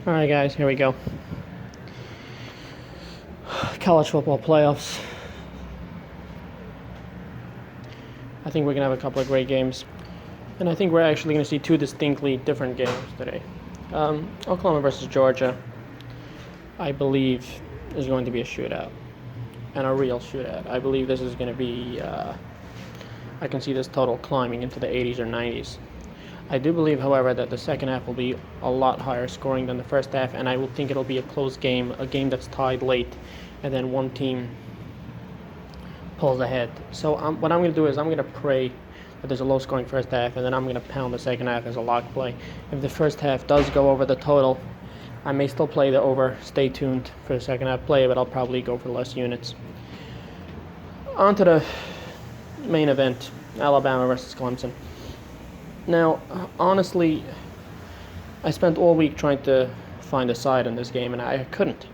Alright guys, here we go. College football playoffs. I think we're going to have a couple of great games. And I think we're actually going to see two distinctly different games today. Oklahoma versus Georgia, I believe, is going to be a shootout. And a real shootout. I believe this is going to be, I can see this total climbing into the 80s or 90s. I do believe, however, that the second half will be a lot higher scoring than the first half, and I will think it'll be a close game, a game that's tied late, and then one team pulls ahead. So what I'm going to do is I'm going to pray that there's a low-scoring first half, and then I'm going to pound the second half as a lock play. If the first half does go over the total, I may still play the over. Stay tuned for the second half play, but I'll probably go for less units. On to the main event, Alabama versus Clemson. Now, honestly, I spent all week trying to find a side in this game, and I couldn't.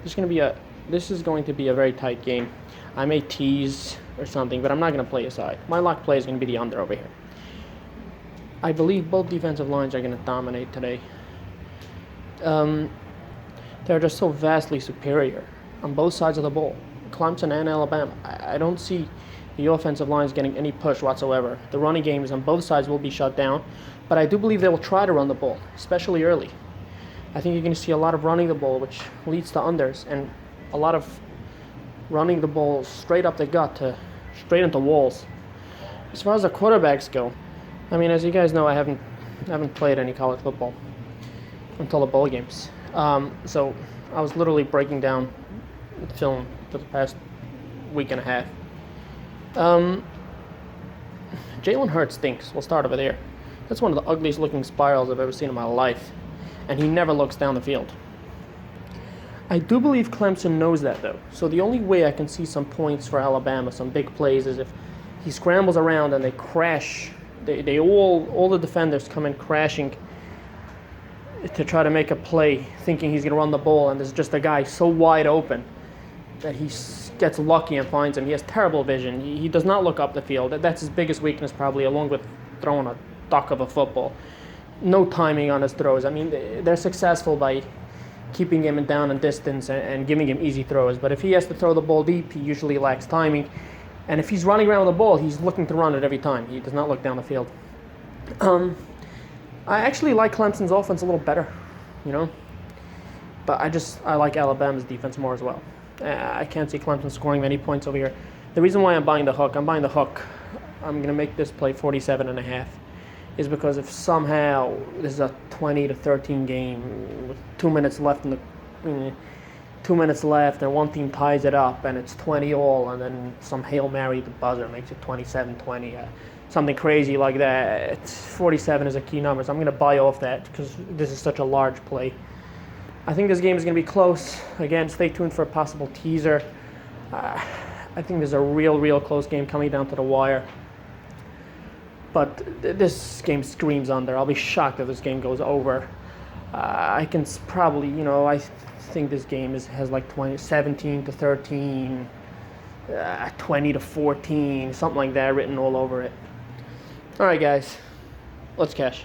This is going to be a very tight game. I may tease or something, but I'm not going to play a side. My lock play is going to be the under over here. I believe both defensive lines are going to dominate today. They're just so vastly superior on both sides of the ball, Clemson and Alabama. I don't see the offensive line is getting any push whatsoever. The running games on both sides will be shut down, but I do believe they will try to run the ball, especially early. I think you're going to see a lot of running the ball, which leads to unders, and a lot of running the ball straight up the gut to straight into walls. As far as the quarterbacks go, I mean, as you guys know, I haven't played any college football until the bowl games. So I was literally breaking down film for the past week and a half. Jalen Hurts stinks. We'll start over there. That's one of the ugliest looking spirals I've ever seen in my life. And he never looks down the field. I do believe Clemson knows that, though. So the only way I can see some points for Alabama, some big plays, is if he scrambles around and they crash. They all the defenders come in crashing to try to make a play, thinking he's going to run the ball, and there's just a guy so wide open that he gets lucky and finds him. He has terrible vision. He does not look up the field. That's his biggest weakness, probably, along with throwing a duck of a football. No timing on his throws. I mean, they're successful by keeping him down in distance and giving him easy throws. But if he has to throw the ball deep, he usually lacks timing. And if he's running around with the ball, he's looking to run it every time. He does not look down the field. I actually like Clemson's offense a little better, But I like Alabama's defense more as well. I can't see Clemson scoring many points over here. The reason why I'm buying the hook, I'm going to make this play 47.5, is because if somehow this is a 20-13 game with 2 minutes left and one team ties it up and it's 20-all, and then some Hail Mary the buzzer makes it 27-20, something crazy like that. 47 is a key number, so I'm going to buy off that because this is such a large play. I think this game is going to be close. Again, stay tuned for a possible teaser. I think there's a real close game coming down to the wire. But this game screams under. I'll be shocked if this game goes over. I can probably, I think this game has like 17-13, 20-14, something like that written all over it. All right, guys, let's cash.